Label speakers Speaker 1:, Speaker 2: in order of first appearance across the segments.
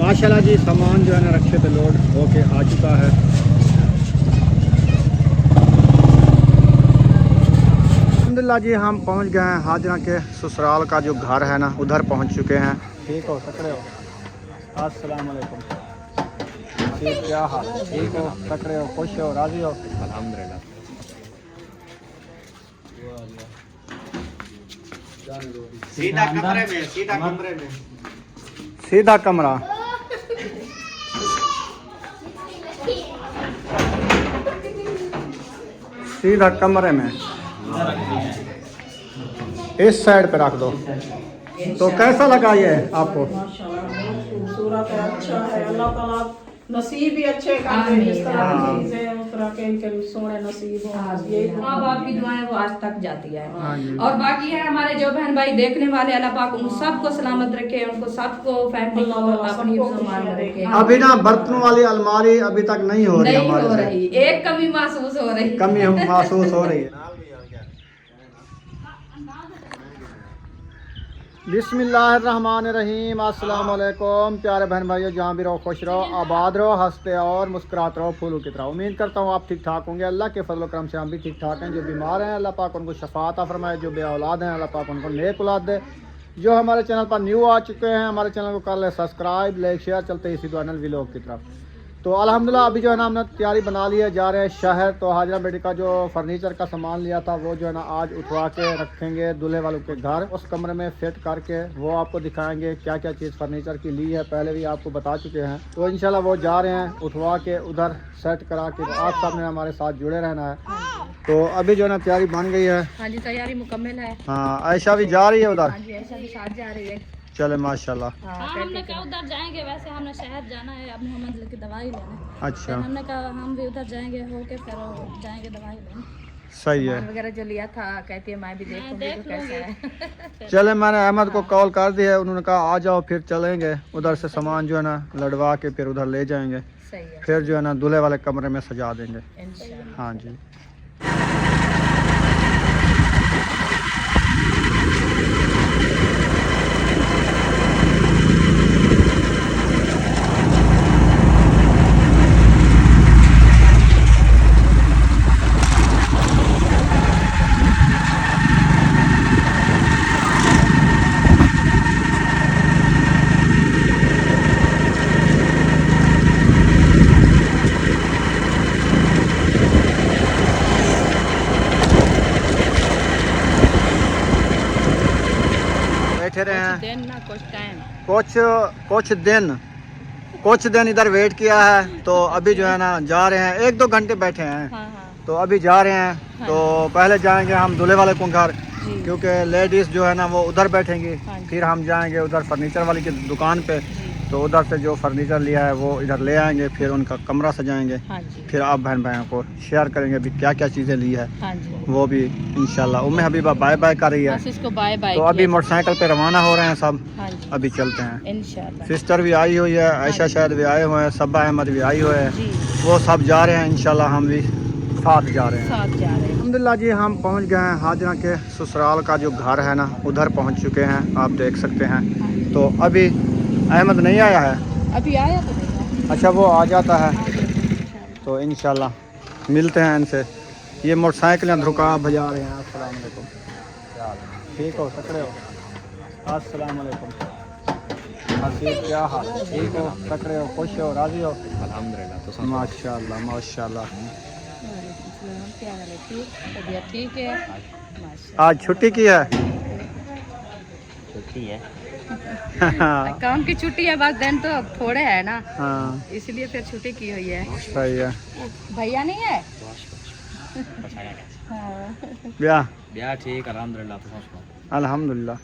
Speaker 1: माशाल्लाह जी सामान जो है ना रखे पे लोड होके आ चुका है। अल्हम्दुलिल्लाह जी हम पहुंच गए हैं हाजरा के ससुराल का जो घर है ना उधर पहुंच चुके हैं। ठीक हो तकड़े हो, अस्सलाम वालेकुम। ठीक, क्या हाल? ठीक हो तकड़े हो, खुश हो, राजी हो? अल्हम्दुलिल्लाह।
Speaker 2: सीधा कमरे में, सीधा कमरे में,
Speaker 1: सीधा कमरा। सीधा कमरे में इस साइड पे रख दो। तो कैसा लगा ये आपको?
Speaker 3: माशाल्लाह बहुत खूबसूरत है, अच्छा है। अल्लाह ताला नसीब भी अच्छे कर दे, जिस तरह की चीजें उस तरह के इनके सोने नसीब हो। यही
Speaker 4: माँ बाप की दुआएं वो आज तक जाती है।
Speaker 1: हाँ जी।
Speaker 4: और बाकी है हमारे जो बहन भाई देखने वाले, अल्लाह पाक उन सबको सलामत रखे, उनको सबको फैमिली को अपनी मान रखे।
Speaker 1: अभी ना बर्तनों वाली अलमारी अभी तक नहीं हो रही
Speaker 4: नहीं
Speaker 1: हमारे
Speaker 4: हो
Speaker 1: से।
Speaker 4: रही, एक कमी महसूस हो रही,
Speaker 1: कमी हम महसूस हो रही है। बिस्मिल्लाहिर्रहमानिर्रहीम, अस्सलाम वालेकुम प्यारे बहन भाइयों, जहाँ भी रहो खुश रहो, आबाद रहो, हंसते और मुस्कुराते रहो फूलों की तरह। उम्मीद करता हूँ आप ठीक ठाक होंगे। अल्लाह के फजल करम से हम भी ठीक ठाक हैं। जो बीमार हैं अल्लाह पाक उनको शफात अता फरमाए, जो बे औलाद हैं अल्लाह पाक उनको नेक औलाद दे। जो हमारे चैनल पर न्यू आ चुके हैं हमारे चैनल को कर ले सब्सक्राइब, लाइक शेयर। चलते इसी दुआनल व्लॉग की तरफ। तो अल्हम्दुलिल्लाह अभी जो है ना हमने तैयारी बना ली है, जा रहे हैं शहर। तो हाजरा बेटी का जो फर्नीचर का सामान लिया था वो जो है ना आज उठवा के रखेंगे दूल्हे वालों के घर। उस कमरे में फिट करके वो आपको दिखाएंगे क्या क्या चीज़ फर्नीचर की ली है, पहले भी आपको बता चुके हैं। तो इंशाल्लाह वो जा रहे हैं उठवा के उधर सेट करा के। तो आप सब ने हमारे साथ जुड़े रहना है। तो अभी जो है ना तैयारी बन गई है।
Speaker 4: हाँ जी, तैयारी मुकम्मल है।
Speaker 1: हाँ, आयशा भी जा रही है उधर।
Speaker 4: हाँ जी, ऐसा भी साथ जा रही है।
Speaker 1: चले माशाल्लाह।
Speaker 4: हाँ,
Speaker 5: हमने कहा उधर जाएंगे, वैसे हमने शहर जाना है अब मोहम्मद की दवाई लेने।
Speaker 1: अच्छा,
Speaker 5: फिर हमने कहा हम भी उधर जाएंगे, होके फिर जाएंगे दवाई लेने।
Speaker 1: सही है।
Speaker 4: सामान वगैरह जो लिया था कहती है मैं भी देखूंगी तो कैसा है।
Speaker 1: चले, मैंने अहमद को कॉल कर दिया है, उन्होंने कहा आ जाओ फिर चलेंगे उधर से सामान जो है ना लड़वा के फिर उधर ले जाएंगे।
Speaker 4: सही है,
Speaker 1: फिर जो है ना दूल्हे वाले कमरे में सजा देंगे।
Speaker 4: इंशाल्लाह।
Speaker 1: हाँ जी। बैठे रहे हैं
Speaker 4: दिन ना कुछ टाइम,
Speaker 1: कुछ दिन इधर वेट किया है। तो अभी जो है ना जा रहे हैं, 1-2 घंटे बैठे हैं।
Speaker 4: हाँ हाँ
Speaker 1: तो अभी जा रहे हैं।
Speaker 4: हाँ।
Speaker 1: तो पहले जाएंगे हम दूल्हे वाले को घर,
Speaker 4: जी।
Speaker 1: क्योंकि लेडीज़ जो है ना वो उधर बैठेंगी।
Speaker 4: हाँ जी।
Speaker 1: फिर हम जाएंगे उधर फर्नीचर वाली की दुकान पे। तो उधर से जो फर्नीचर लिया है वो इधर ले आएंगे, फिर उनका कमरा सजाएंगे।
Speaker 4: हाँ जी,
Speaker 1: फिर आप बहन भाइयों को शेयर करेंगे अभी क्या क्या चीज़ें ली है
Speaker 4: हाँ जी।
Speaker 1: वो भी इंशाल्लाह। उम्मे हबीबा बाय बाय कर रही है।
Speaker 4: बस इसको बाय बाय
Speaker 1: तो अभी मोटरसाइकिल पे रवाना हो रहे हैं सब।
Speaker 4: हाँ जी,
Speaker 1: अभी चलते हैं।
Speaker 4: इंशाल्लाह।
Speaker 1: सिस्टर भी आई हुई है, आयशा शायद भी आए हुए हैं, सब्बा अहमद भी आई हुए हैं।
Speaker 4: जी,
Speaker 1: वो सब जा रहे हैं इंशाल्लाह, हम भी साथ जा रहे हैं।
Speaker 4: साथ जा रहे हैं।
Speaker 1: अल्हम्दुलिल्लाह जी हम पहुंच गए हैं हाजरा के ससुराल का जो घर है ना उधर पहुंच चुके हैं, आप देख सकते हैं। तो अभी अहमद नहीं आया है।
Speaker 4: अभी आया तो नहीं है।
Speaker 1: अच्छा, वो आ जाता है
Speaker 4: इंशाल्लाह।
Speaker 1: तो इंशाल्लाह मिलते हैं इनसे। ये मोटरसाइकिलें धुका भजा रहे हैं। अस्सलाम वालेकुम। ठीक हो तकड़े हो, अस्सलाम वालेकुम। हसीब, क्या हाल? ठीक हो तकड़े हो, खुश हो, राजी हो?
Speaker 2: अल्हम्दुलिल्लाह।
Speaker 1: माशाल्लाह माशाल्लाह।
Speaker 4: क्या हाल है? ठीक, तबीयत ठीक है? माशाल्लाह।
Speaker 1: आज छुट्टी की है।
Speaker 2: छुट्टी है।
Speaker 4: काम की छुट्टी है, बस दिन तो थोड़े है ना,
Speaker 1: हाँ
Speaker 4: इसलिए फिर छुट्टी की हुई है।
Speaker 1: सही है।
Speaker 4: भैया नहीं है?
Speaker 1: ब्याह
Speaker 2: ब्याह ठीक अल्हम्दुलिल्लाह।
Speaker 1: अल्हम्दुलिल्लाह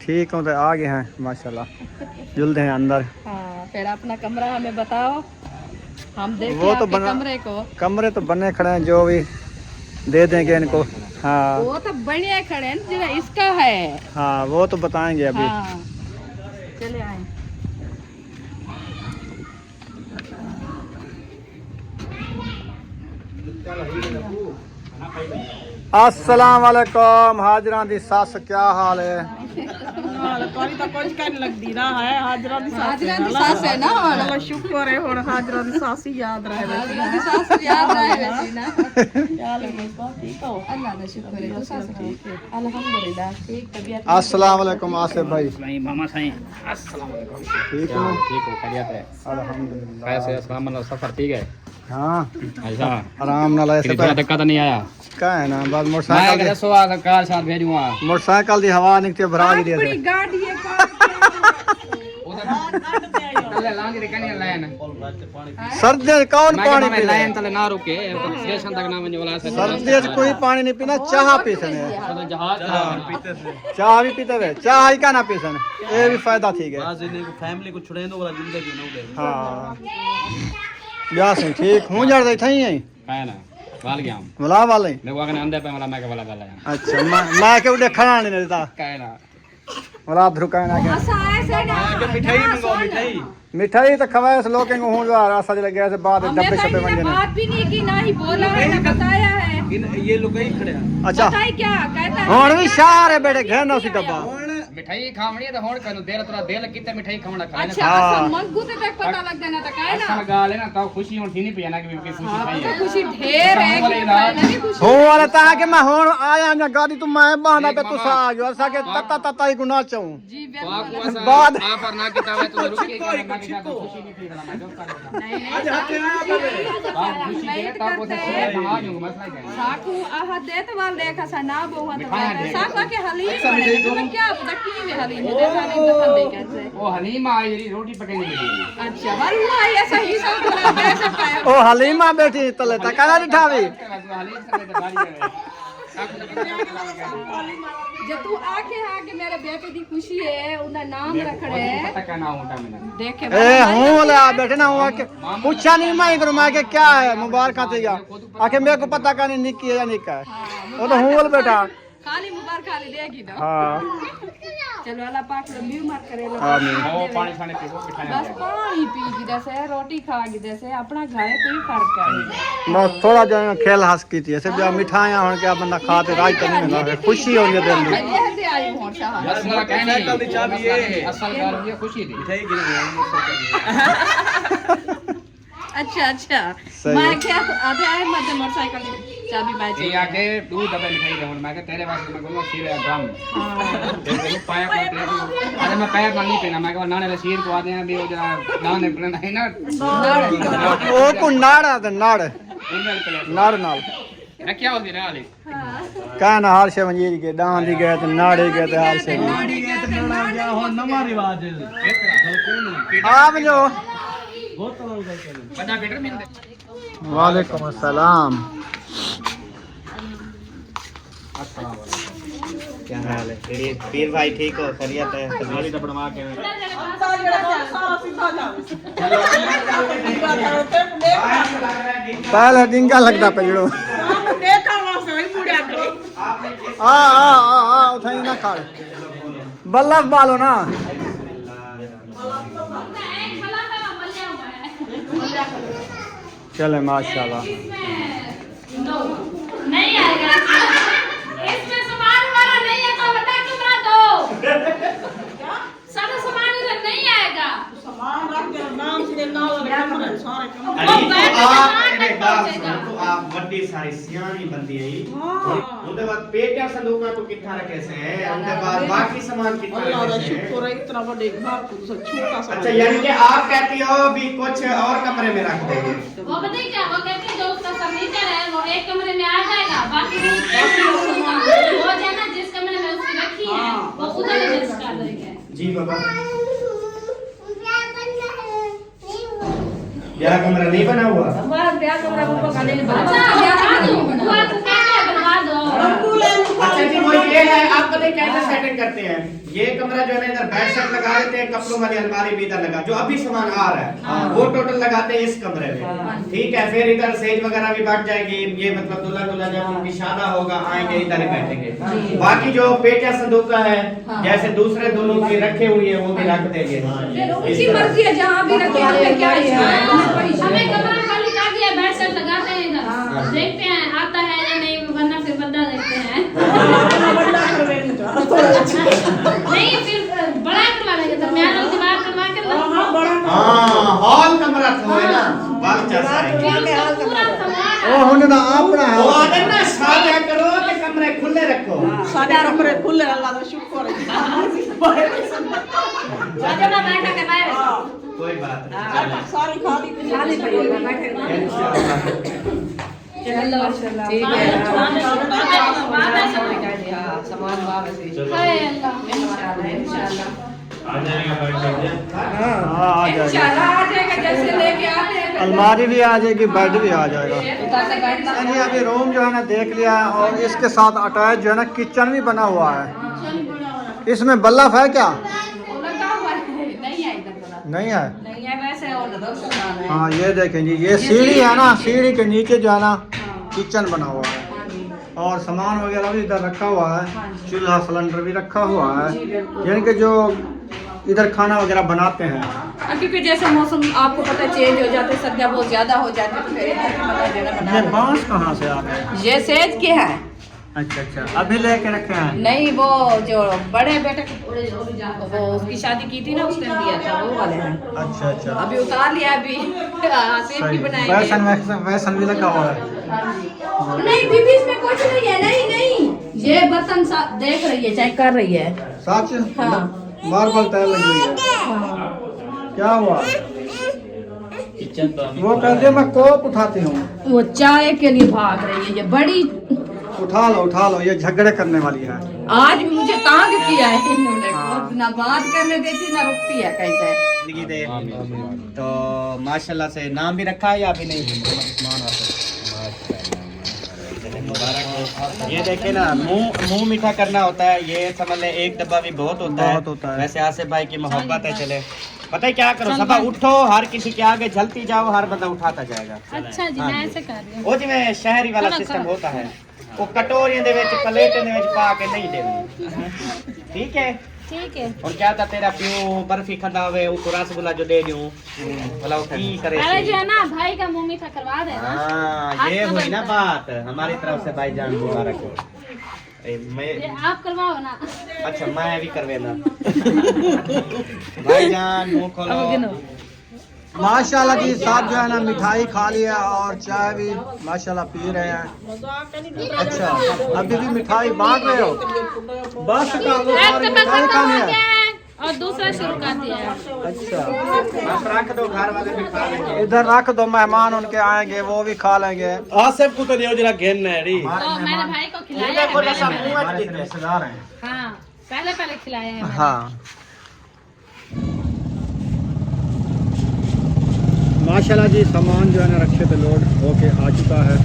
Speaker 1: ठीक हो। तो आ गए हैं माशाल्लाह, जुल्द हैं अंदर।
Speaker 4: हाँ, फिर अपना कमरा हमें बताओ, हम देखें
Speaker 1: वो तो
Speaker 4: आपके
Speaker 1: बना-
Speaker 4: कमरे को।
Speaker 1: कमरे तो बने खड़े हैं, जो भी दे देंगे इनको। हाँ
Speaker 4: वो तो बढ़िया खड़े हैं, जो इसका है।
Speaker 1: हाँ, वो तो बताएंगे अभी।
Speaker 4: हाँ, चले आए।
Speaker 1: अस्सलाम वालेकुम। हाजरा दी सस, क्या हाल है?
Speaker 3: कोई तो कुछ कहने लगती ना है हाजरा दी
Speaker 4: हाजरा दी सास है ना और
Speaker 3: चलो शुक्र है हुन हाजरा दी सास ही याद रहे
Speaker 4: हाजरा दी सास याद रहे वैसी ना
Speaker 3: क्या लगे तो ठीक हो
Speaker 4: अल्लाह का शुक्र है तो सास ठीक है अल्हम्दुलिल्लाह ठीक तबीयत
Speaker 1: अस्सलाम वालेकुम आसिफ भाई
Speaker 2: नहीं मामा साईं अस्सलाम वालेकुम
Speaker 1: ठीक हो
Speaker 2: ठीक हो खैरियत है
Speaker 1: अल्हम्दुलिल्लाह
Speaker 2: कैसे अस्सलाम वालेकुम सफर ठीक है
Speaker 1: हाँ
Speaker 2: अच्छा
Speaker 1: आराम नाल ऐसे
Speaker 2: किसी दिक्कत नहीं आया
Speaker 1: का है ना बस
Speaker 2: मैं
Speaker 1: मोटरसाइकिल
Speaker 2: अगर सो आ कार साथ भेजूंगा
Speaker 1: मोटरसाइकिल दी हवा निकते भरा दी दे
Speaker 4: अपनी गाड़ी है
Speaker 2: तले लांग रे कने लाइन
Speaker 1: सर्दी कौन पानी पी
Speaker 2: लाइन तले ना रुके स्टेशन तक ना वने वाला से
Speaker 1: सर्दी च कोई पानी नहीं पीना चाह पीसने
Speaker 2: जहाज पीते से
Speaker 1: चाह भी पीते वे चाह ही का ना पीसन ये भी फायदा ठीक है
Speaker 6: फैमिली को छुड़ाने वाला जिंदगी न हो
Speaker 1: हाँ या से ठीक हूं जड़ दे थई है
Speaker 2: है ना वाल गया
Speaker 1: मला वाले
Speaker 2: देखो अगर अंदर पे वाला मैं के वाला वाला
Speaker 1: अच्छा मैं के उड़े खड़ा नहीं देता
Speaker 2: कहना
Speaker 1: मला धुका ना के
Speaker 4: ऐसा ऐसे ना
Speaker 6: मिठाई मंगाओ मिठाई
Speaker 1: मिठाई तो खवाए से लोग हूं जो रास्ता चले गया से बाद
Speaker 4: हमने
Speaker 1: डब्बे शब्बे
Speaker 4: कहीं
Speaker 1: बन
Speaker 4: ना
Speaker 1: जाने
Speaker 4: बात भी नहीं की ना ही बोला है ना बताया है
Speaker 6: ये लोग ही खड़े हैं
Speaker 1: अच्छा
Speaker 4: बताई क्या कहता है
Speaker 1: हुन भी शार है बेटे घर ना सी डब्बा
Speaker 2: मिठाई खावणी तो होण कनु देर तोरा देल किते मिठाई खावणा खाए
Speaker 4: अच्छा अच्छा मंगू ते तक पता लग जाना था काहे
Speaker 2: असल
Speaker 4: ना
Speaker 2: गाल है ना तो खुशी होनी नहीं पिया ना कि खुशी खाई
Speaker 4: तो
Speaker 2: है
Speaker 4: खुशी ढेर है कि नहीं खुशी
Speaker 1: हो वाला ता के मैं हुन आया ना गाड़ी तू मैं बहाना पे तू सा आ गयो सा के तता तता ही गुना चाहूं
Speaker 4: जी
Speaker 2: तो आपको ऐसा
Speaker 1: बाद-
Speaker 2: आप पर ना किताब है तो रुकिए क्या ना कि तो खुशी नहीं थी मैं जो कर
Speaker 4: नहीं नहीं
Speaker 2: आप खुशी दे तो आपको से कहा दूंगा मसला क्या है
Speaker 4: साकू आहा देत वाल देखा सा ना बहुआ तो
Speaker 2: मिठाई दे।
Speaker 4: साकू के हलीम बने तो क्या दक्की में हलीम है देखा नहीं तो दे कैसे
Speaker 2: वो हलीमा आई रही रोटी पकड़ी मिली
Speaker 4: अच्छा वल्लाह ऐसा ही सब बोला दे सकता है
Speaker 1: ओ हलीमा बैठी तले तका नहीं ठावी
Speaker 2: हलीम से तो गाड़ी करे
Speaker 4: जब तू आके मेरे बेटे की खुशी है उनका नाम रख रहे हैं
Speaker 2: पता का ना होता मैंने
Speaker 4: देखे
Speaker 1: ए हूं वाला बैठे ना हुआ के पूछा नहीं मैं करूं मैं के क्या है मुबारक थी गया आके मेरे को पता का नहीं निकी है या निका है वो तो हूं वाला बेटा
Speaker 4: खाली मुबारक खाली देगी ना
Speaker 1: हां
Speaker 4: चलो अल्लाह पाक लंबी उम्र करे लो
Speaker 1: आमीन
Speaker 2: वो पानी खाने पीओ मिठाई
Speaker 4: बस पानी पी की जैसे रोटी खा की जैसे अपना घर है कोई फर्क नहीं
Speaker 1: बस थोड़ा जो खेल हंस की थी ऐसे भी मिठाइयां होने क्या बंदा खाते राज तो नहीं मिला खुशी हो रही है दिल में
Speaker 4: ये से आई हूं शाह
Speaker 2: मसला कहनी दी चाबी ये असल गाल ये खुशी दी
Speaker 6: मिठाई गिर
Speaker 4: अच्छा अच्छा
Speaker 1: सही
Speaker 4: मैं
Speaker 1: है।
Speaker 4: क्या आधे आए मत मोटरसाइकिल की चाबी
Speaker 2: ये
Speaker 4: बाजी
Speaker 2: आके दो डब्बे मिठाई दे मैं के तेरे वास्ते मैं बोलूं सिर ड्रम तेरे पाया पर तेरे अरे मैं पाया पर नहीं पीना मैं को नाने रे सिर को आदे हैं भी वो जरा नाने पीना है ना
Speaker 1: ओ को नाड़ा ते नाड़
Speaker 2: ईमेल पे
Speaker 1: नाड़ नाल
Speaker 2: मैं क्या होती रे वाली
Speaker 1: कहना हाल से मंजीर के दान दी गए ते नाड़े गए ते हाल से
Speaker 6: गाड़ी गए तो नड़ा गया हो नवा रिवाज
Speaker 1: आप जो
Speaker 6: बहुत तरह का करे
Speaker 2: बड़ा बेटर मिलते
Speaker 1: वालेकुम अस्सलाम
Speaker 7: क्या हाल है पीर भाई ठीक हो खैरियत है
Speaker 2: गाड़ी तो बनवा के
Speaker 1: पहले डिंगा लगता पे जड़ो
Speaker 3: देखा वहां से वही मुड़िया करे
Speaker 1: आ उठाई ना खा बल्लभ बालो ना चले माशाल्लाह
Speaker 5: नहीं आएगा इसमें सामान वाला नहीं है तो बता क्यों ना दो सारा सामान इधर नहीं आएगा
Speaker 3: सामान रख के नाम से नाल कमरे सारे कमरे
Speaker 5: वो बैठ के
Speaker 7: आप
Speaker 5: सामान
Speaker 7: एक
Speaker 5: तक
Speaker 7: बात
Speaker 5: पहुंचेगा
Speaker 7: सुनो तो आप बड़ी सारी सियानी बंदी है उनके बाद पेट या संदूक में तो कितना रखे से है उनके बाद बाकी सामान कितना
Speaker 3: अल्लाह का
Speaker 7: रखे से है
Speaker 3: शुक्र है इतना बड़े घर को तो छोटा सा
Speaker 7: अच्छा यानी कि आप कहती हो भी कुछ और कमरे में रख देंगे
Speaker 5: वो बताइए क्या वो कहते हैं जो उसका फर्नीचर है वो एक कमरे में आ जाएगा बाकी वो जाना जिस कमरे में उसकी रखी है वो उधर एडजस्ट कर देंगे
Speaker 7: जी बाबा यह कमरा नहीं बना हुआ
Speaker 4: हमारा ब्याह कमरा को खाने ने
Speaker 5: अच्छा हुआ तो क्या बनवा दो
Speaker 7: अच्छा जी वो ये है आप पता है कैसे सेटिंग करते हैं ये कमरा जो है ना इधर बेड सेट लगा देते हैं कपड़ों वाली अलमारी भी इधर लगा जो अभी सामान आ रहा है वो टोटल लगाते हैं इस कमरे में ठीक है फिर इधर सेज वगैरह भी बढ़ जाएगी ये मतलब दूल्हा दूल्हा जब उनकी शादी होगा आएंगे इधर ही बैठेंगे बाकी जो पेटिया संदूक का है जैसे दूसरे दोनों की रखे हुई है वो भी रख देंगे
Speaker 4: उनकी मर्जी है जहां भी रखे हमें क्या है
Speaker 5: हमें कमरा खाली कर दिया बेड सेट लगाते हैं इधर देखते हैं आता है या नहीं वरना फिर बंदा देखते हैं नहीं फिर
Speaker 1: दा अपना है
Speaker 7: वो आदर ना सादा करो ते कमरे खुले रखो
Speaker 3: सारे कमरे खुले अल्लाह का शुक्र है
Speaker 4: राजा ना बैठा के मैं
Speaker 7: कोई बात नहीं
Speaker 3: सारी खाली
Speaker 4: खाली पड़ी है मैं बैठे
Speaker 7: इंशाल्लाह
Speaker 4: चलो ठीक है सामान वापस
Speaker 5: हाय अल्लाह
Speaker 4: इंशाल्लाह
Speaker 6: आ जाएगा बैठ जाइए।
Speaker 1: हाँ आ जाएगा
Speaker 4: इंशाल्लाह आ जाएगा जैसे लेके आते हैं
Speaker 1: अलमारी भी आ जाएगी बेड भी आ जाएगा
Speaker 4: उधर से बैठना
Speaker 1: ये अभी रूम जो है ना देख लिया है और इसके साथ अटैच जो है ना किचन भी बना हुआ है इसमें बल्ब है क्या
Speaker 4: लगा हुआ है नहीं है इधर बड़ा
Speaker 1: नहीं है
Speaker 4: नहीं है वैसे और सामान है
Speaker 1: हाँ ये देखें जी ये सीढ़ी है ना सीढ़ी के नीचे जो है ना किचन बना हुआ है और सामान वगैरह भी इधर रखा हुआ है चूल्हा सिलेंडर भी रखा हुआ है यानी कि जो इधर खाना वगैरह बनाते हैं
Speaker 4: क्योंकि जैसे मौसम आपको पता है चेंज हो जाते सर्दियाँ बहुत ज्यादा हो जाती है तो फिर इधर भी मतलब जो है ना
Speaker 1: ये
Speaker 4: बना
Speaker 1: बांस कहाँ से आ गए
Speaker 4: ये सेज के हैं
Speaker 1: अच्छा अच्छा अभी लेके रखे हैं
Speaker 4: नहीं वो जो बड़े बेटे वो उसकी शादी की थी ना उस टाइम दिया था वो वाले हैं
Speaker 1: अच्छा अच्छा
Speaker 4: अभी उतार लिया अभी सेब की बनाएंगे
Speaker 1: वैसन वैसन भी लगा हुआ है
Speaker 4: नहीं दीदी इसमें कुछ नहीं है नहीं नहीं ये बर्तन देख रही है चेक कर रही है
Speaker 1: सच
Speaker 4: हाँ।
Speaker 1: मार्बल टाइल लगी हुई है क्या हुआ
Speaker 6: किचन तो
Speaker 1: वो कहते मैं कोप उठाती हूँ
Speaker 4: वो चाय के लिए भाग रही है ये बड़ी
Speaker 1: उठा लो ये झगड़े करने वाली है
Speaker 4: आज भी मुझे तंग किया है इन्होंने ना बात करने देती ना रुकती है कैसे
Speaker 7: जिंदगी दे तो माशाल्लाह से नाम भी रखा है या अभी नहीं मुबारक हो। ये देखे ना मुंह मीठा करना होता है ये समझ ले एक डब्बा भी बहुत होता है वैसे आसिफ भाई की मोहब्बत है चले पता है क्या करो सब उठो हर किसी के आगे झलती जाओ हर बंदा उठाता जाएगा
Speaker 5: अच्छा जी मैं ऐसे कर रही हूँ
Speaker 7: वो जिवें शहरी वाला सिस्टम होता है वो कटोरियां दे विच प्लेटां दे विच पा के नहीं देनी ठीक है
Speaker 5: ठीक है
Speaker 7: और क्या था तेरा प्यो बर्फी खंदा हुए वो रसगुल्ला जो दे दूं भला वो की करे
Speaker 5: अरे जो है ना भाई का मुंह मीठा करवा देना
Speaker 7: हाँ ये हुई ना बात हमारी तरफ से भाईजान मुबारक हो मैं
Speaker 5: ये आप करवाओ ना
Speaker 7: अच्छा मैं भी करवेना भाईजान मुंह खोलो
Speaker 1: माशाल्लाह जी साहब जो है ना मिठाई खा लिया और चाय भी माशाल्लाह पी रहे हैं अच्छा अभी भी मिठाई बांट रहे हो बस का वो
Speaker 5: एक
Speaker 1: सारी
Speaker 5: तो
Speaker 1: मिठाई
Speaker 5: खत्म
Speaker 1: खानी
Speaker 5: हो
Speaker 1: है
Speaker 5: गया है और दूसरा शुरू कर दिया है
Speaker 1: अच्छा
Speaker 7: बस रख दो घर वाले भी खा लेंगे
Speaker 1: इधर रख दो मेहमान उनके आएंगे वो भी खा लेंगे
Speaker 6: आसिफ को तो दियो जरा घेन है री
Speaker 5: तो मैंने भाई को खिलाया
Speaker 7: मुझे
Speaker 5: है
Speaker 7: बोला सब
Speaker 5: पहले।
Speaker 7: मुंह में देते हैं।
Speaker 1: रिश्तेदार हैं
Speaker 5: हाँ पहले पहले खिलाया है मैंने।
Speaker 1: हाँ माशाल्लाह जी सामान जो है ना रखे पे लोड होके आ चुका है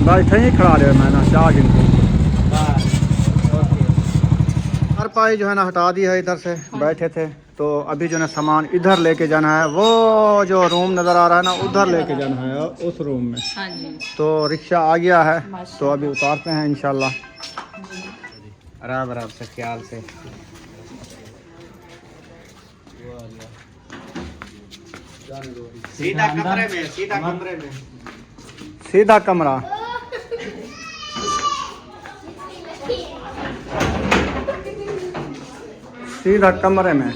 Speaker 1: भाई कहीं खड़ा रहे मैं ना चाह गिनती हर पाई जो है ना हटा दी है इधर से बैठे थे तो अभी जो है ना सामान इधर लेके जाना है वो जो रूम नज़र आ रहा है ना उधर लेके जाना है उस रूम में
Speaker 4: हाँ जी
Speaker 1: तो रिक्शा आ गया है तो अभी उतारते हैं इंशाल्लाह
Speaker 7: आराम आराम से ख्याल से सीधा कमरे में
Speaker 1: सीधा कमरा सीधा कमरे में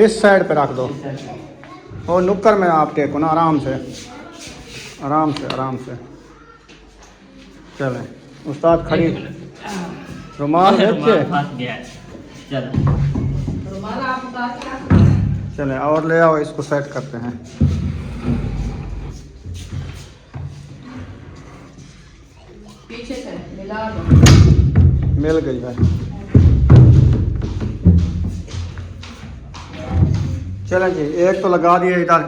Speaker 1: इस साइड पे रख दो और नुक्कर में आप टेको ना आराम से चले उस्ताद खड़ी रुमाल देखे चले और ले आओ इसको सेट करते हैं
Speaker 4: पीछे से मिला दो
Speaker 1: मिल गई है चलें जी एक तो लगा दिए इधर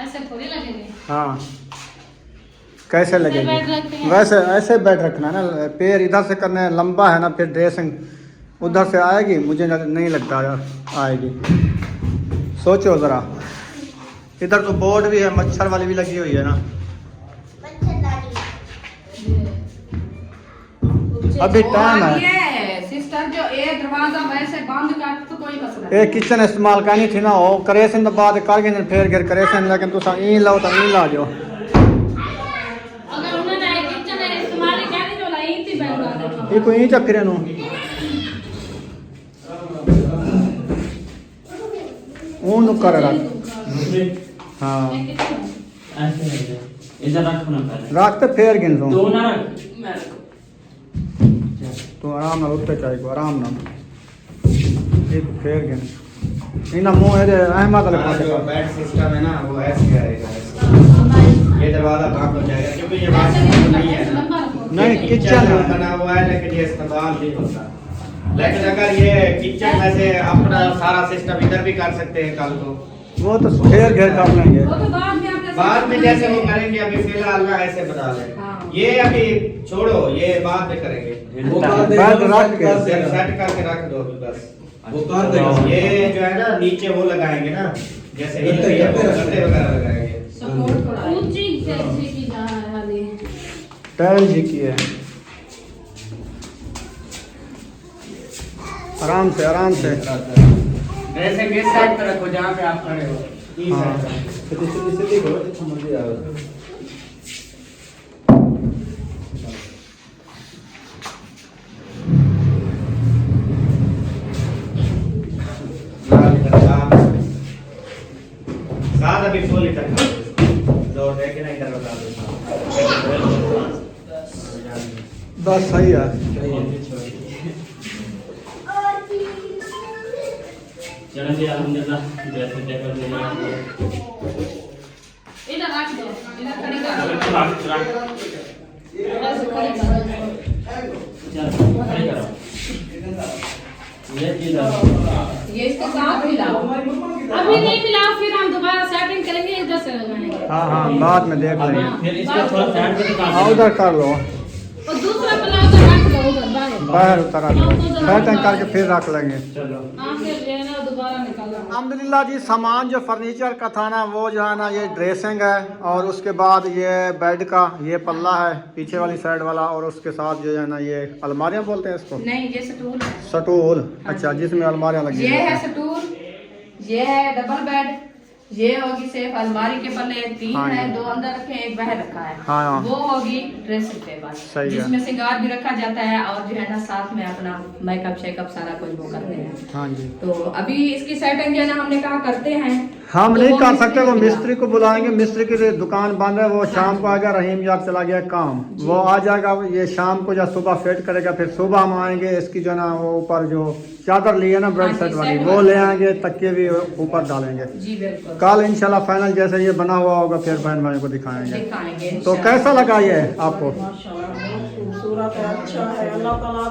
Speaker 5: ऐसे थोड़ी लगेंगे
Speaker 1: हाँ कैसे
Speaker 5: बेड रखते
Speaker 1: लगेगी
Speaker 5: हैं।
Speaker 1: वैसे ऐसे बेड रखना है ना पैर इधर से करने हैं, लंबा है ना फिर ड्रेसिंग उधर से आएगी मुझे नहीं लगता यार आएगी सोचो ज़रा इधर तो बोर्ड भी है मच्छर वाली भी लगी हुई है ना अभी टाइम है
Speaker 4: ये सिस्टर जो ये दरवाजा वैसे बंद कर तो कोई कसर
Speaker 1: ये किचन इस्तेमाल करनी थी ना वो करेसन तो बाद करके फिर गिर करेसन लेकिन तुम ई लाओ तो ई ला जाओ
Speaker 5: अगर उन्होंने किचन इस्तेमाल करनी जो लाई थी बैंगलोर
Speaker 1: ये कोई ई चक्कर नु ऊन कर रख
Speaker 6: दूसरे
Speaker 1: हाँ
Speaker 6: ऐसे है इधर रखो ना पहले
Speaker 1: रख तो फेर गिन दो
Speaker 6: दो ना रख
Speaker 1: तो आराम नाल उत्ते चाहिए को आराम नाल एक फेर गिन इना मुंह है अहमद वाले
Speaker 7: हमारा
Speaker 1: पासे
Speaker 7: जो
Speaker 1: का
Speaker 7: बेड सिस्टम है ना वो ऐसे आएगा ऐसे। ये दरवाजा बंद हो जाएगा क्योंकि ये बाथरूम नहीं है ना।
Speaker 1: नहीं
Speaker 7: किचन
Speaker 1: किचन है
Speaker 7: बना हुआ है लेकिन ये इस्तेमाल नहीं होता। लेकिन अगर ये किचन में से अपना सारा सिस्टम इधर भी कर सकते हैं कल को।
Speaker 1: वो तो फेर घेर कर लेंगे
Speaker 4: वो तो बाद में आप
Speaker 7: बाद में जैसे वो करेंगे अभी फिलहाल ना ऐसे बना ले।
Speaker 4: हाँ।
Speaker 7: ये अभी छोड़ो ये बाद में करेंगे।
Speaker 1: बैठ रख के
Speaker 7: सेट करके रख दो अभी बस।
Speaker 6: वो कर देगा
Speaker 7: ये जो है ना नीचे वो लगाएंगे ना जैसे गद्दे वगैरह लगाएंगे।
Speaker 3: सपोर्ट थोड़ा
Speaker 5: ऊंची कैसी की जा है वाली
Speaker 1: टाइल जी की है आराम से आराम से
Speaker 7: जैसे किस साइड पे रखो जहाँ पे आप खड़े हो। इस
Speaker 1: हाँ।
Speaker 7: साइड पे।
Speaker 6: सीधी सीधी करो तो समझ में आएगा
Speaker 7: साथ अभी फुल इधर जोर दे के ना इधर बता दो।
Speaker 1: बस सही है
Speaker 6: चलो जी अल्हम्दुलिल्लाह जैसे देखो
Speaker 5: इधर रख दो इधर खड़ी कर दो
Speaker 6: रख
Speaker 5: ऐसे खड़ी कर दो
Speaker 6: ये चीज
Speaker 4: ये इसके साथ मिलाओ
Speaker 5: अभी नहीं मिलाओ फिर हम दोबारा सेटिंग करेंगे इधर से लगाएंगे
Speaker 1: हाँ हाँ बाद में देख लेंगे
Speaker 6: फिर इसका थोड़ा साइड पे निकाल
Speaker 1: हाँ उधर कर लो
Speaker 5: और दूसरा प्लाव तो रख दो उधर बाहर
Speaker 1: बाहर उतर सेटिंग करके फिर रख लेंगे
Speaker 6: चलो
Speaker 5: हाँ फिर लेना दोबारा निकालना
Speaker 1: अल्हम्दुलिल्लाह जी सामान जो फर्नीचर का था ना वो जो है ना ये ड्रेसिंग है और उसके बाद ये बेड का ये पल्ला है पीछे वाली साइड वाला और उसके साथ जो है ना ये अलमारियाँ बोलते हैं इसको
Speaker 4: नहीं ये स्टूल है
Speaker 1: सटूल अच्छा जिसमें अलमारियाँ लगी
Speaker 4: ये
Speaker 1: हुई
Speaker 4: है
Speaker 1: हैं।
Speaker 4: स्टूल ये है डबल बेड ये होगी सिर्फ अलमारी के पल्ले तीन
Speaker 1: हाँ
Speaker 4: है
Speaker 1: जी।
Speaker 4: दो अंदर रखे हैं, एक बाहर रखा है
Speaker 1: हाँ।
Speaker 4: वो होगी ड्रेसिंग टेबल
Speaker 1: सही है।
Speaker 4: जिसमें सिंगार भी रखा जाता है और जो है ना साथ में अपना मेकअप शेकअप सारा कुछ वो करते हैं।
Speaker 1: हाँ जी
Speaker 4: तो अभी इसकी सेटिंग जो है ना हमने कहा करते हैं
Speaker 1: हम
Speaker 4: तो
Speaker 1: नहीं
Speaker 4: वो
Speaker 1: कर सकते वो
Speaker 4: मिला।
Speaker 1: मिस्त्री को बुलाएंगे मिस्त्री की जो दुकान बंद है वो शाम को आएगा रहीम यार चला गया काम वो आ जाएगा ये शाम को जब सुबह फिट करेगा फिर सुबह हम आएंगे इसकी जो है ना वो ऊपर जो चादर ली है ना बेड
Speaker 4: हाँ जी,
Speaker 1: सेट वाली
Speaker 4: सेट
Speaker 1: वो
Speaker 4: वाली।
Speaker 1: ले आएंगे तकिए भी ऊपर डालेंगे
Speaker 4: जी बिल्कुल
Speaker 1: कल इंशाल्लाह फाइनल जैसे ये बना हुआ होगा फिर बहन भाई को दिखाएंगे
Speaker 4: दिखाएंगे
Speaker 1: तो
Speaker 4: इंशाल्लाह।
Speaker 1: कैसा लगा ये आपको
Speaker 3: माशाल्लाह बहुत खूबसूरत है अच्छा है अल्लाह ताला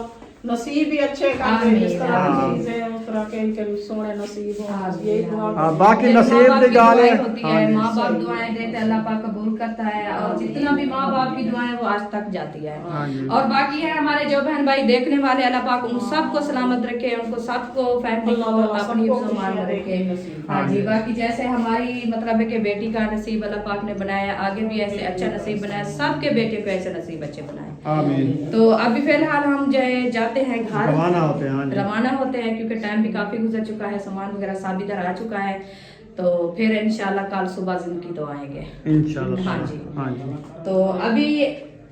Speaker 3: नसीब भी अच्छे कर दे
Speaker 4: आमीन,
Speaker 3: जिस तरह की
Speaker 1: आमीन।
Speaker 3: चीजें उस तरह के इनके सोने नसीब हो
Speaker 4: आमीन,
Speaker 3: यही दुआ
Speaker 1: हाँ, बाकी
Speaker 4: माँ
Speaker 1: नसीब
Speaker 4: बाप
Speaker 1: की
Speaker 4: की
Speaker 1: गाल है
Speaker 4: दुआएं होती है माँ बाप दुआएं देते अल्लाह पाक कबूल करता है और जितना भी माँ बाप की दुआएं वो आज तक जाती है
Speaker 1: हाँ जी।
Speaker 4: और बाकी है हमारे जो बहन भाई देखने वाले अल्लाह पाक उन सबको सलामत रखे उनको सबको फैमिली को
Speaker 3: अल्लाह
Speaker 4: अपनी
Speaker 3: सबको
Speaker 4: मान
Speaker 3: खुशियां
Speaker 4: रखे
Speaker 3: देखे नसीब।
Speaker 4: हाँ जी बाकी जैसे हमारी मतलब है कि बेटी का नसीब अल्लाह पाक ने बनाया आगे भी ऐसे अच्छा नसीब बनाया सबके बेटे को ऐसे नसीब अच्छे बनाए
Speaker 1: आमीन
Speaker 4: तो अभी फिलहाल हम जो है जाते हैं घर
Speaker 1: रवाना होते हैं हाँ जी
Speaker 4: रवाना होते हैं क्योंकि टाइम भी काफी गुजर चुका है सामान वगैरह सब इधर आ चुका है तो फिर इंशाल्लाह कल सुबह जिंदगी तो आएंगे
Speaker 1: इंशाल्लाह
Speaker 4: हाँ जी।
Speaker 1: हाँ जी
Speaker 4: तो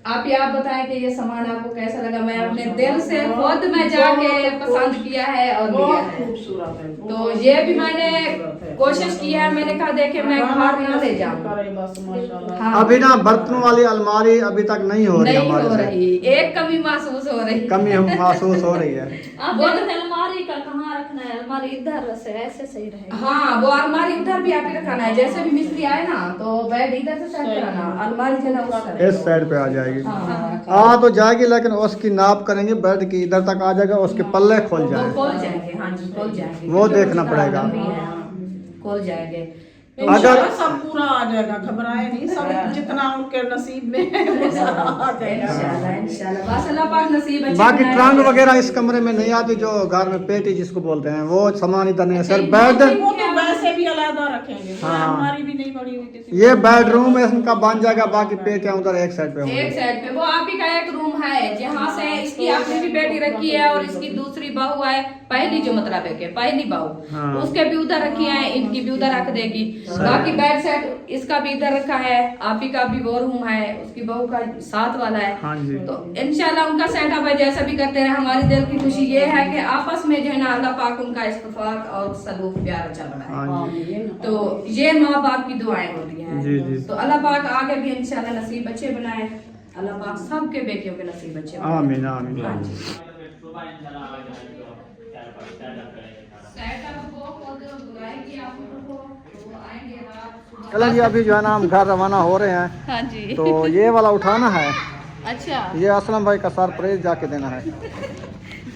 Speaker 4: अभी आप बताएं कि ये सामान आपको कैसा लगा मैं अपने दिल से खुद मैं जाके पसंद किया है और लिया
Speaker 3: बहुत
Speaker 4: है
Speaker 3: खूबसूरत है
Speaker 4: तो ये भी मैंने कोशिश की है मैंने कहा देखे मैं घर ना ले जाऊं
Speaker 3: करे बस माशाल्लाह
Speaker 4: हाँ
Speaker 1: अभी ना बर्तनों वाली अलमारी अभी तक नहीं हो रही
Speaker 4: नहीं
Speaker 1: हमारे
Speaker 4: हो
Speaker 1: से
Speaker 4: रही एक कमी महसूस हो रही
Speaker 1: कमी हम महसूस हो रही है
Speaker 5: आप बोलते थे अलमारी का कहाँ रखना है अलमारी इधर से ऐसे सही रहेगा
Speaker 4: हाँ वो अलमारी उधर भी आप ही रखाना है जैसे भी मिस्त्री आए ना तो बेड इधर से सेट कराना अलमारी जो है ना उस तरफ।
Speaker 1: इस साइड पे आ जाएगी
Speaker 4: हाँ
Speaker 1: आ तो जाएगी लेकिन उसकी नाप करेंगे बेड की इधर तक आ जाएगा उसके पल्ले खोल
Speaker 4: वो
Speaker 1: जाए
Speaker 4: खोल जाएंगे हाँ जी खोल जाएंगे
Speaker 1: वो
Speaker 4: क्योंकि
Speaker 1: देखना
Speaker 4: उसका
Speaker 1: पड़ेगा।
Speaker 4: लंबी है, खोल जाएंगे
Speaker 3: इंशाल्लाह सब पूरा आ जाएगा घबराए नहीं सब जितना उनके नसीब में है वो सारा आ जाएगा
Speaker 4: इंशाल्लाह इंशाल्लाह बस अल्लाह पाक नसीब अच्छे
Speaker 1: बाकी
Speaker 4: बनाए।
Speaker 1: ट्रंक वगैरह इस कमरे में नहीं आती जो घर में पेटी जिसको बोलते हैं वो सामान इधर नहीं है सर बेड
Speaker 3: वो तो वैसे भी अलग रखेंगे
Speaker 1: हाँ।
Speaker 3: हमारी भी नहीं पड़ी हुई किसी
Speaker 1: ये बेडरूम इनका बन जाएगा बाकी पेटियां उधर एक साइड पे
Speaker 4: एक
Speaker 1: होंगी
Speaker 4: साइड पे वो आप ही का एक रूम है जहाँ से इसकी आपने भी बेटी रखी है और इसकी दूसरी बहू है पहली जो मतलब है कि पहली बहू
Speaker 1: हाँ।
Speaker 4: उसके भी उधर रखी है इनकी भी उधर रख देगी बाकी बेड सेट इसका भी इधर रखा है आप ही का भी वो रूम है उसकी बहू का साथ वाला है
Speaker 1: हाँ जी
Speaker 4: तो इंशाल्लाह उनका सेटअप है जैसा भी करते रहे हमारी दिल की खुशी ये है कि आपस में जो है ना अल्लाह पाक उनका इस्तफाक और सलूक प्यार अच्छा बनाए
Speaker 1: हाँ
Speaker 3: आमीन।
Speaker 4: तो ये माँ बाप की दुआएं होती हैं।
Speaker 1: जी, जी।
Speaker 4: तो अल्लाह पाक आगे भी इंशाल्लाह नसीब अच्छे बनाए, अल्लाह पाक सबके बेटियों के नसीब अच्छे बनाए।
Speaker 1: आमीन आमीन।
Speaker 4: हाँ जी।
Speaker 6: सुबह इंशाल्लाह आ जाएगा तो सेटअप करेंगे।
Speaker 4: सेटअप को खुद बुलाएंगे आप लोगों को, तो आएंगे रात।
Speaker 1: चलो जी, अभी जो है ना हम घर रवाना हो रहे हैं।
Speaker 4: हाँ जी।
Speaker 1: तो ये वाला उठाना है,
Speaker 4: अच्छा,
Speaker 1: ये असलम भाई का सरप्राइज जाके देना है।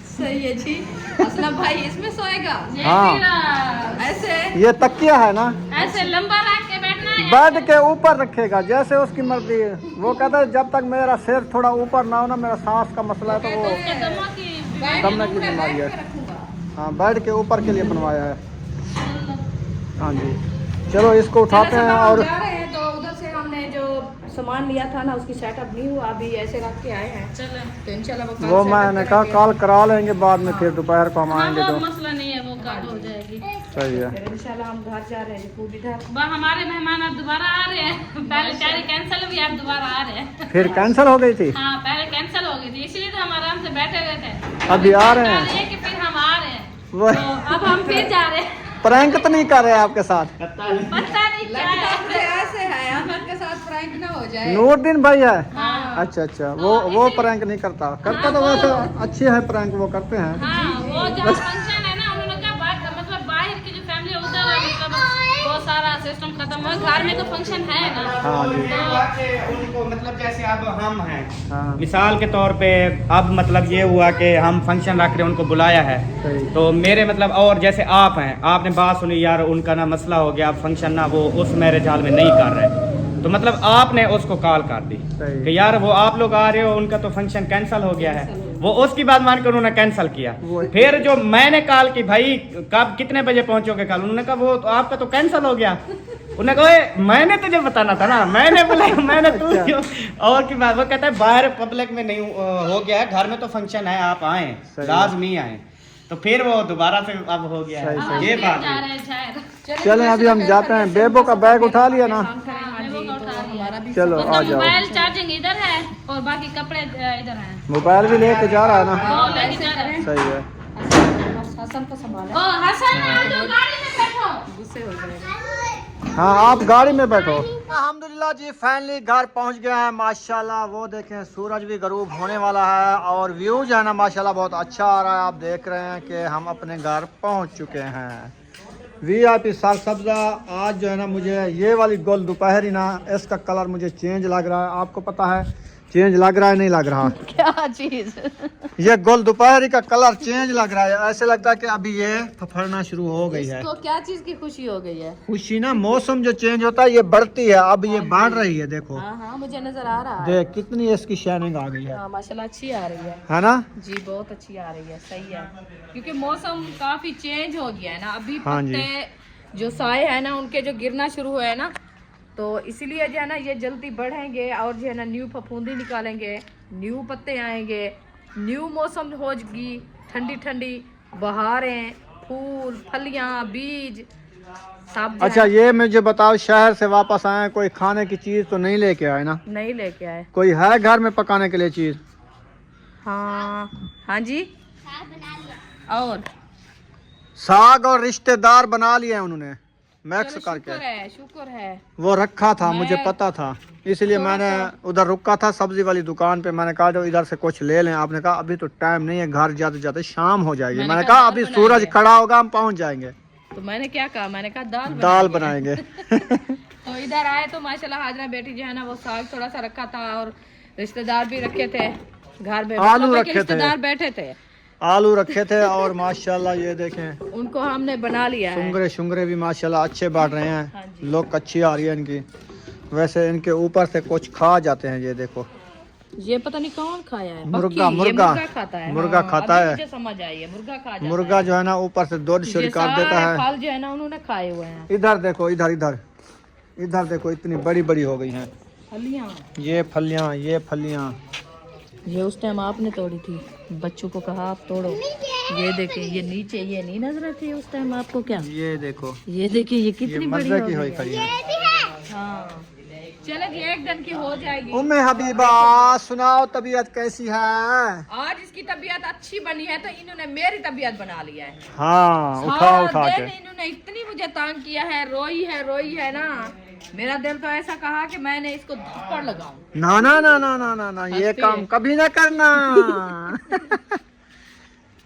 Speaker 4: सही है जी। असलम भाई इसमें सोएगा?
Speaker 1: हाँ,
Speaker 4: ऐसे
Speaker 1: ये तकिया है ना,
Speaker 5: ऐसे लंबा रख के बैठना है।
Speaker 1: बेड के ऊपर रखेगा जैसे उसकी मर्जी है। वो कहता है जब तक मेरा सिर थोड़ा ऊपर ना हो ना, मेरा सांस का मसला है, तो वो
Speaker 5: कदमों की
Speaker 1: दमने की बीमारी है। हाँ, बेड के ऊपर के लिए बनवाया है। हाँ जी, चलो इसको उठाते हैं। और
Speaker 4: जा रहे हैं तो उधर से हमने जो सामान लिया था ना, उसकी सेटअप नहीं हुआ, अभी ऐसे रख के आए हैं।
Speaker 5: चलो
Speaker 4: तो इंशाल्लाह वो कल
Speaker 1: वो
Speaker 4: setup
Speaker 1: मैंने कहा
Speaker 4: करेंगे।
Speaker 1: कॉल करा लेंगे बाद में, फिर दोपहर को हम
Speaker 5: हाँ,
Speaker 1: आएंगे
Speaker 5: वो
Speaker 1: तो
Speaker 5: मसला नहीं है, वो काट हो जाएगी।
Speaker 1: सही है।
Speaker 4: फिर इंशाल्लाह हम घर जा रहे हैं खूब इधर।
Speaker 5: हमारे मेहमान अब दोबारा आ रहे हैं। पहले शादी कैंसिल हुई, अब दोबारा आ रहे हैं।
Speaker 1: फिर कैंसिल हो गई थी,
Speaker 5: हाँ, पहले कैंसिल हो गई थी, इसलिए तो हम आराम से बैठे हुए थे।
Speaker 1: अभी आ रहे हैं।
Speaker 5: ये कि फिर हम आ रहे हैं,
Speaker 1: वो
Speaker 5: तो अब हम फिर जा रहे हैं।
Speaker 1: प्रैंक तो नहीं कर रहे आपके साथ?
Speaker 5: पता नहीं क्या है।
Speaker 4: मुझे ऐसे है अहमद के साथ प्रैंक ना हो जाए।
Speaker 1: नूरदीन भाई है।
Speaker 5: हाँ।
Speaker 1: अच्छा अच्छा, वो प्रैंक नहीं करता, करता तो वैसे अच्छे है प्रैंक, वो करते हैं।
Speaker 5: हाँ, वो जहाँ फंक्शन है ना, उन्होंने कहा बात मतलब बाहर की जो फैमिली है उधर है, मतलब वो सारा सिस्टम खत्म हुआ, घर में तो फंक्शन है ना।
Speaker 1: हाँ जी।
Speaker 7: ये बात है, उनको मतलब जैसे अब हम हैं,
Speaker 1: हाँ
Speaker 7: मिसाल के तौर पे अब मतलब ये हुआ कि हम फंक्शन रख रहे हैं, उनको बुलाया है,
Speaker 1: सही।
Speaker 7: तो मेरे मतलब और जैसे आप हैं, आपने बात सुनी यार उनका ना मसला हो गया, अब फंक्शन ना वो उस मैरिज हॉल में नहीं कर रहे, तो मतलब आपने उसको कॉल कर दी
Speaker 1: सही।
Speaker 7: कि यार वो आप लोग आ रहे हो, उनका तो फंक्शन कैंसिल हो गया है, वो उसकी बात मान कर उन्होंने कैंसिल किया।
Speaker 1: वो-
Speaker 7: फिर जो मैंने कॉल की भाई कब कितने बजे पहुंचोगे कल, उन्होंने कहा वो तो आपका तो कैंसिल हो गया। उन्होंने कहा "ओए, मैंने तुझे बताना था ना, मैंने बुलाया, मैंने तू क्यों?" और की बात, वो कहता है बाहर पब्लिक में नहीं हो गया है, घर में तो फंक्शन है, आप आए
Speaker 1: सही।
Speaker 7: लाजमी आए, तो फिर वो दोबारा से अब हो गया
Speaker 1: सही,
Speaker 7: है।
Speaker 1: सही।
Speaker 7: ये बात
Speaker 5: जा
Speaker 7: है।
Speaker 5: रहे हैं शायद।
Speaker 1: चलें अभी हम जाते हैं। बेबो का बैग उठा लिया ना, चलो आ
Speaker 5: मतलब
Speaker 1: जाओ।
Speaker 5: मोबाइल चार्जिंग इधर है और बाकी कपड़े इधर हैं।
Speaker 1: मोबाइल भी लेके जा रहा है ना,
Speaker 5: वो लेके जा रहे हैं।
Speaker 1: सही है।
Speaker 4: हसन को संभाला,
Speaker 5: ओ हसन, आ जाओ गाड़ी में बैठो।
Speaker 4: गुस्से हो जाएगा।
Speaker 1: हाँ, आप गाड़ी में बैठो। अल्हम्दुलिल्लाह जी, फाइनली घर पहुंच गए हैं माशाल्लाह। वो देखें सूरज भी गरूब होने वाला है और व्यू जो है ना माशाल्लाह बहुत अच्छा आ रहा है। आप देख रहे हैं कि हम अपने घर पहुंच चुके हैं। VIP साग सब्जा। आज जो है ना मुझे ये वाली गोल दोपहरी ना, इसका कलर मुझे चेंज लग रहा है। आपको पता है चेंज लग रहा है नहीं लग रहा?
Speaker 4: क्या चीज?
Speaker 1: ये गोल दोपहरी का कलर चेंज लग रहा है, ऐसे लगता है कि अभी ये फफड़ना शुरू हो गई है।
Speaker 4: तो क्या चीज की खुशी हो गई है?
Speaker 1: खुशी ना, मौसम जो चेंज होता है ये बढ़ती है, अब ये बढ़ रही है। देखो
Speaker 4: हाँ हाँ, मुझे नजर आ रहा है।
Speaker 1: देख कितनी इसकी शाइनिंग आ गई है,
Speaker 4: हाँ माशाल्लाह अच्छी आ रही
Speaker 1: है ना?
Speaker 4: जी, बहुत अच्छी आ रही है, सही है। क्योंकि मौसम काफी चेंज हो गया है ना, अभी
Speaker 1: हाँ जी।
Speaker 4: पत्ते जो साए है ना उनके जो गिरना शुरू हुए है ना, तो इसीलिए जो है ना ये जल्दी बढ़ेंगे और जो है ना न्यू फफूंदी निकालेंगे, न्यू पत्ते आएंगे, न्यू मौसम होगी, ठंडी ठंडी बहारें, फूल, फलियां, बीज सब जो
Speaker 1: अच्छा
Speaker 4: है
Speaker 1: ये मुझे बताओ, शहर से वापस आए, कोई खाने की चीज तो नहीं लेके आए ना?
Speaker 4: नहीं लेके आए।
Speaker 1: कोई है घर में पकाने के लिए चीज?
Speaker 4: हाँ हाँ जी। और
Speaker 1: साग और रिश्तेदार बना लिए हैं उन्होंने मैक्स
Speaker 4: चलो,
Speaker 1: करके।
Speaker 4: शुक्र है।
Speaker 1: वो रखा था, मुझे
Speaker 4: मैं-
Speaker 1: पता था, इसलिए मैंने उधर रुका था सब्जी वाली दुकान पे। मैंने कहा जो इधर से कुछ ले लें। आपने कहा अभी तो टाइम नहीं है, घर जाते जाते शाम हो जाएगी।
Speaker 4: मैंने
Speaker 1: मैंने
Speaker 4: कहा
Speaker 1: कहा
Speaker 4: दाल
Speaker 1: अभी
Speaker 4: बनाएंगे।
Speaker 1: सूरज खड़ा होगा, हम पहुंच जाएंगे,
Speaker 4: तो मैंने क्या कहा, मैंने कहा
Speaker 1: दाल बनाएंगे।
Speaker 4: तो इधर आए तो माशाल्लाह हाजरा बेटी जो है ना वो साग थोड़ा सा रखा था और रिश्तेदार भी रखे थे घर में,
Speaker 1: आलू
Speaker 4: मतलब
Speaker 1: रखे
Speaker 4: कि
Speaker 1: थे।
Speaker 4: रिश्तेदार बैठे थे,
Speaker 1: आलू रखे थे और माशाल्लाह ये देखें
Speaker 4: उनको हमने बना लिया है।
Speaker 1: सुंगरे शुंगरे भी माशाल्लाह अच्छे बांट रहे
Speaker 4: हाँ
Speaker 1: हैं,
Speaker 4: जी।
Speaker 1: लोग अच्छी आ रही है इनकी। वैसे इनके ऊपर से कुछ खा जाते हैं, ये देखो
Speaker 4: ये पता नहीं कौन खाया है,
Speaker 1: मुर्गा,
Speaker 4: बक्की, ये
Speaker 1: मुर्गा।
Speaker 4: मुर्गा खाता है।
Speaker 1: मुर्गा
Speaker 4: हाँ,
Speaker 1: खाता
Speaker 4: अभी
Speaker 1: है।
Speaker 4: मुझे समझ आई है, मुर्गा खा जाता
Speaker 1: मुर्गा जो है ना ऊपर से दूध
Speaker 4: है।
Speaker 1: शुरू
Speaker 4: ये
Speaker 1: कर देता
Speaker 4: सारे
Speaker 1: है।
Speaker 4: फल जो है ना उन्होंने खाए हुए हैं।
Speaker 1: इधर देखो, इधर इधर इधर देखो, इतनी बड़ी बड़ी हो गई हैं
Speaker 4: फलियां,
Speaker 1: ये फलियां, ये फलियां।
Speaker 4: ये उस टाइम आपने तोड़ी थी, बच्चों को कहा आप तोड़ो। ये देखिए ये नीचे ये नहीं नजर आती उस टाइम आपको क्या?
Speaker 1: ये देखो,
Speaker 4: ये देखिए ये
Speaker 1: ये
Speaker 4: कितनी बड़ी
Speaker 1: मजे
Speaker 4: हो
Speaker 1: की
Speaker 4: गई
Speaker 1: हुई
Speaker 4: है।
Speaker 1: खड़ी है।
Speaker 4: हाँ चले जी, 1 दिन की हो जाएगी।
Speaker 1: उम्मे हबीबा सुनाओ तबीयत कैसी है?
Speaker 4: आज इसकी तबीयत अच्छी बनी है तो इन्होंने मेरी तबीयत बना लिया है।
Speaker 1: हाँ उठा
Speaker 4: सारा
Speaker 1: उठा
Speaker 4: दिन
Speaker 1: के
Speaker 4: इन्होंने इतनी मुझे तंग किया है, रोई है ना। मेरा दिल तो ऐसा कहा कि मैंने इसको थप्पड़ लगाऊं।
Speaker 1: ना ना ना ना ना ना ना ये
Speaker 4: हंसती
Speaker 1: काम
Speaker 4: है।
Speaker 1: कभी ना करना।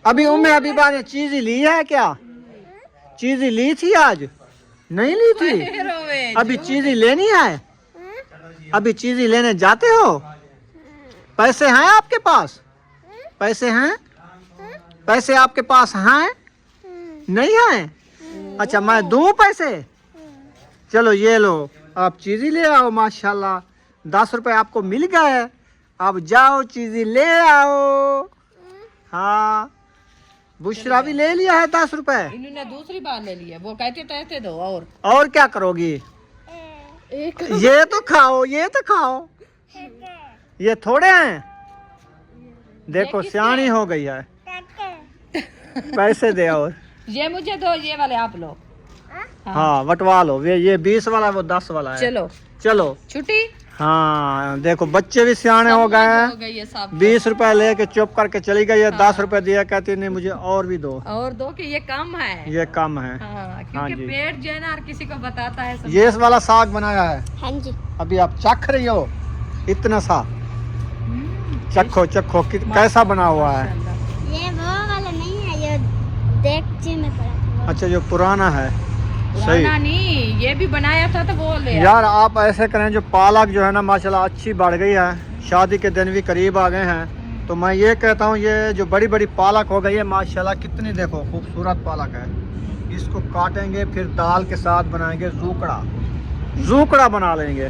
Speaker 1: अभी उम्मे हबीबा ने चीज ली है क्या? चीज ली थी आज? नहीं ली थी?
Speaker 4: रोवे,
Speaker 1: अभी चीज लेनी है? अभी चीज लेने जाते हो? पैसे हैं आपके पास? पैसे हैं? पैसे आपके पास हैं? नहीं है? अच्छा मैं दूं पैसे? चलो ये लो, आप चीज़ी ले आओ। माशाल्लाह 10 रुपए आपको मिल गए, अब जाओ चीज़ी ले आओ। हाँ बुशरा भी ले लिया है 10 रुपए।
Speaker 4: इन्होंने दूसरी बार ले लिया। वो कहते तैसे दो
Speaker 1: और क्या करोगी? ये तो खाओ, ये तो खाओ। ये थोड़े हैं, देखो सियानी हो गई है। पैसे दे और
Speaker 4: ये मुझे दो, ये वाले आप लो।
Speaker 1: हाँ बंटवा लो। ये 20 वाला है, वो 10 वाला है।
Speaker 4: चलो
Speaker 1: चलो
Speaker 4: छुट्टी
Speaker 1: हाँ देखो बच्चे भी सियाने हो गए
Speaker 4: हो
Speaker 1: हैं।
Speaker 4: गई है सब।
Speaker 1: 20 रुपए लेके चुप करके चली गई है। 10 रुपए दिया, कहती नहीं मुझे और भी दो।
Speaker 4: और दो कि ये कम है।
Speaker 1: ये कम है।
Speaker 4: हाँ, क्योंकि
Speaker 1: जी।
Speaker 4: पेट जो है ना हर किसी को बताता है सब।
Speaker 1: ये इस वाला साग बनाया है।
Speaker 8: हाँ जी।
Speaker 1: अभी आप चख रही हो इतना सा? चखो चखो कैसा बना हुआ है।
Speaker 8: ये वो वाला नहीं है, ये देगची में पड़ा था।
Speaker 1: अच्छा जो पुराना है। सही
Speaker 4: पुराना नहीं, ये भी बनाया था तो वो ले आओ।
Speaker 1: यार आप ऐसे करें, जो पालक जो है ना माशाल्लाह अच्छी बढ़ गई है, शादी के दिन भी करीब आ गए हैं, तो मैं ये कहता हूँ ये जो बड़ी बड़ी पालक हो गई है माशाल्लाह, कितनी देखो खूबसूरत पालक है। इसको काटेंगे फिर दाल के साथ बनाएंगे जूकड़ा बना लेंगे।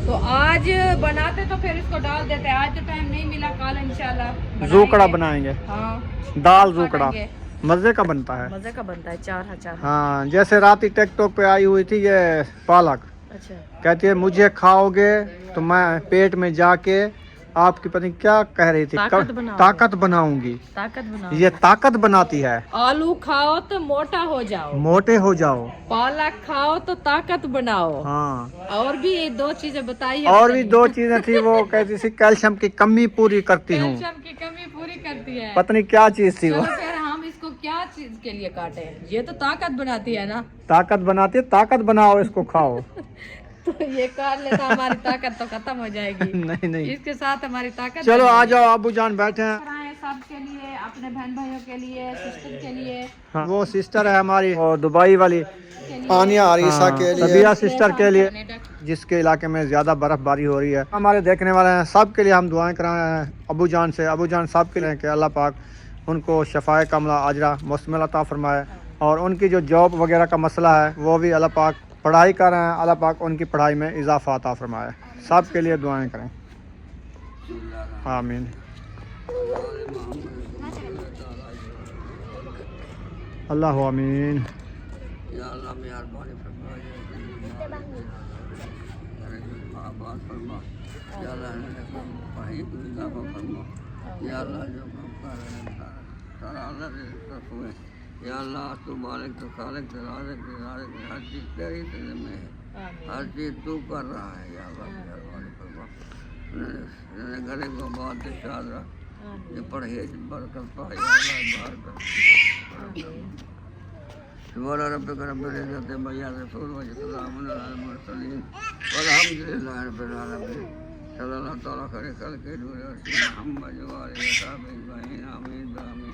Speaker 4: तो आज बनाते तो फिर इसको डाल देते। आज तो टाइम नहीं मिला, कल इंशाल्लाह
Speaker 1: जूकड़ा बनाएंगे।
Speaker 4: हाँ
Speaker 1: दाल जूकड़ा
Speaker 4: बनाएंगे।
Speaker 1: मजे का बनता है।
Speaker 4: मजे का बनता है। 4
Speaker 1: हाँ जैसे रात ही टिकटॉक पे आई हुई थी ये पालक,
Speaker 4: अच्छा
Speaker 1: कहती है मुझे खाओगे तो मैं पेट में जाके आपकी पत्नी क्या कह रही थी,
Speaker 4: ताकत बनाऊंगी।
Speaker 1: ताकत बनाऊंगी।
Speaker 4: ताकत बनाओ।
Speaker 1: ये ताकत बनाती है।
Speaker 4: आलू खाओ तो मोटा हो जाओ,
Speaker 1: मोटे हो जाओ।
Speaker 4: पालक खाओ तो ताकत बनाओ।
Speaker 1: हाँ
Speaker 4: और भी ये 2 चीजें बताई है।
Speaker 1: और भी 2 चीजें थी, वो कहती थी कैल्शियम की कमी पूरी करती हूँ।
Speaker 4: कैल्शियम की कमी पूरी करती है।
Speaker 1: पत्नी क्या चीज थी
Speaker 4: चलो
Speaker 1: वो?
Speaker 4: फिर हम इसको क्या चीज के लिए काटे? ये तो ताकत बनाती है ना।
Speaker 1: ताकत बनाती है, ताकत बनाओ इसको खाओ।
Speaker 4: तो ये काट ले तो हमारी ताकत तो खत्म हो जाएगी।
Speaker 1: नहीं नहीं
Speaker 4: इसके साथ हमारी ताकत
Speaker 1: चलो आ जाओ, अबू जान बैठे हैं।
Speaker 4: बनाए सबके लिए, अपने बहन भाइयों के लिए, सिस्टर के लिए।
Speaker 1: हाँ, वो सिस्टर है हमारी और दुबई वाली आनिया आरिसा के लिए, सबिया सिस्टर के लिए, जिसके इलाके में ज़्यादा बर्फ़बारी हो रही है। हमारे देखने वाले हैं सब के लिए हम दुआएं कराए हैं अबू जान से। अबू जान सब के लिए कि अल्लाह पाक उनको शफाए कमला अजरा मुस्तमिल अता फरमाए, और उनकी जो जॉब वगैरह का मसला है वो भी अल्लाह पाक, पढ़ाई कर रहे हैं, अल्लाह पाक उनकी पढ़ाई में इजाफ़ा अता फरमाए। सब के लिए दुआएं करें, आमीन। अल्लाह आमीन।
Speaker 9: या अल्लाह तू मालिक तो खालिक तो राज़िक तो राज़िक, हर चीज़ तेरी तेरे में है, हर चीज़ तू कर रहा है। या अल्लाह मेहरबानी फरमा, गरीब को बहुत शाद रहा, ये परहेज बरकत पाए। या अल्लाह बारकत सुबहान रब्बिक रब्बिल इज़्ज़ति अम्मा यसिफून व सलामुन अलल मुरसलीन वल्हम्दुलिल्लाहि रब्बिल आलमीन। सल्लल्लाहु तआला खैर खल्क़ि मुहम्मद व आलिहि व सहबिहि अजमईन। आमीन आमीन।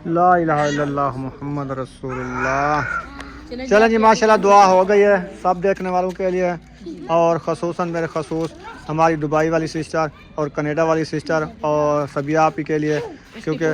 Speaker 1: ला इलाहा इल्लल्लाह मुहम्मद रसूलुल्लाह। चलें जी माशाल्लाह दुआ हो गई है सब देखने वालों के लिए, और ख़ुसूसन मेरे ख़ुसूस हमारी दुबई वाली सिस्टर और कनाडा वाली सिस्टर और सबिया आपी के लिए, क्योंकि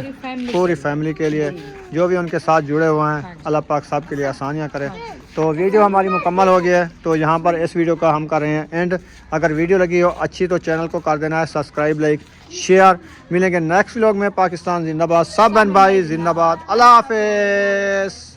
Speaker 1: पूरी फैमिली के लिए जो भी उनके साथ जुड़े हुए हैं, अल्लाह पाक सब के लिए आसानियाँ करे। तो वीडियो हमारी मुकम्मल हो गई है, तो यहाँ पर इस वीडियो का हम कर रहे हैं एंड। अगर वीडियो लगी हो अच्छी तो चैनल को कर देना है सब्सक्राइब, लाइक, शेयर। मिलेंगे नेक्स्ट व्लॉग में। पाकिस्तान जिंदाबाद, सब बहन भाई जिंदाबाद। अल्लाह हाफिज़।